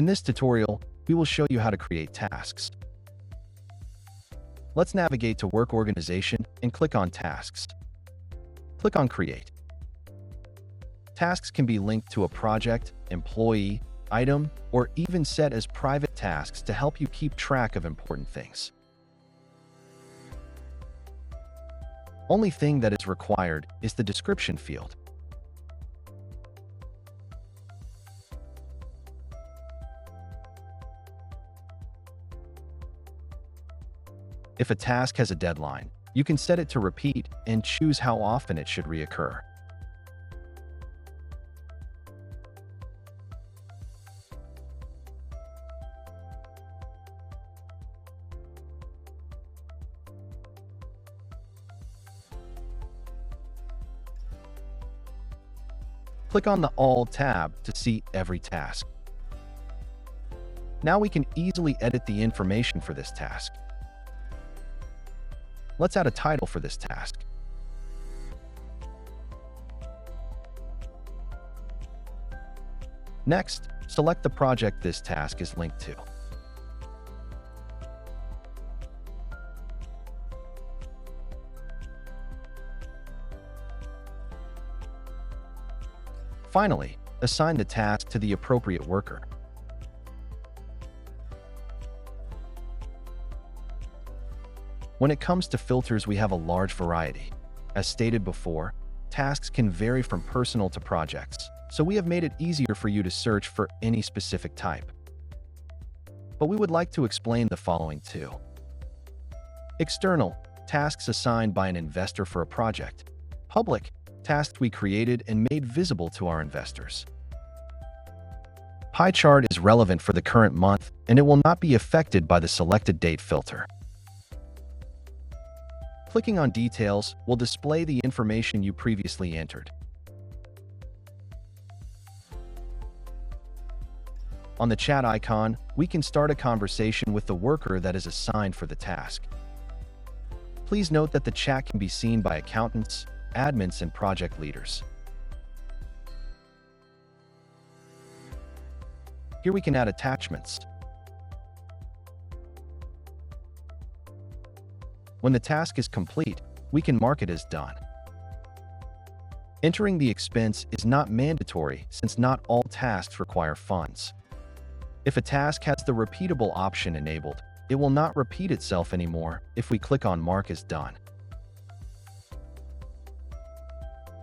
In this tutorial, we will show you how to create tasks. Let's navigate to Work Organization and click on Tasks. Click on Create. Tasks can be linked to a project, employee, item, or even set as private tasks to help you keep track of important things. Only thing that is required is the description field. If a task has a deadline, you can set it to repeat and choose how often it should reoccur. Click on the All tab to see every task. Now we can easily edit the information for this task. Let's add a title for this task. Next, select the project this task is linked to. Finally, assign the task to the appropriate worker. When it comes to filters, we have a large variety. As stated before, tasks can vary from personal to projects, so we have made it easier for you to search for any specific type. But we would like to explain the following too. External, tasks assigned by an investor for a project. Public, tasks we created and made visible to our investors. Pie chart is relevant for the current month, and it will not be affected by the selected date filter. Clicking on Details will display the information you previously entered. On the chat icon, we can start a conversation with the worker that is assigned for the task. Please note that the chat can be seen by accountants, admins, and project leaders. Here we can add attachments. When the task is complete, we can mark it as done. Entering the expense is not mandatory since not all tasks require funds. If a task has the repeatable option enabled, it will not repeat itself anymore if we click on Mark as Done.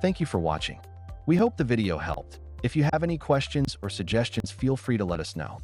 Thank you for watching. We hope the video helped. If you have any questions or suggestions, feel free to let us know.